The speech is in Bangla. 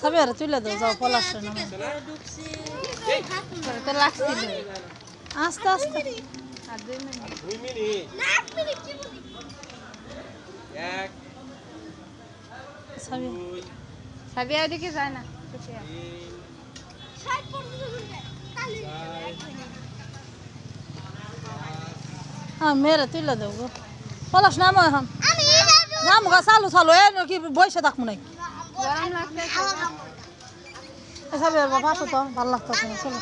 সাবিয়ারে তুলে দাও যাও পলাশ না তো লাগছিল আস্তে আস্তে আর 2 মিনিট 2 মিনিট না 1 মিনিট কি বলি 1 সাবিয়া সাবিয়া এদিকে যায় না সুফিয়া 60 পর্যন্ত ঘুরবে তাহলে হ্যাঁ মেরে তুলে দাও গো পলাশ নামো এখন আমি নাম গা চালু চালু এ কি বসে থাকবো নাকি গরম লাগছে সাবিয়ার বাবা আসো তো ভালো লাগতো চলো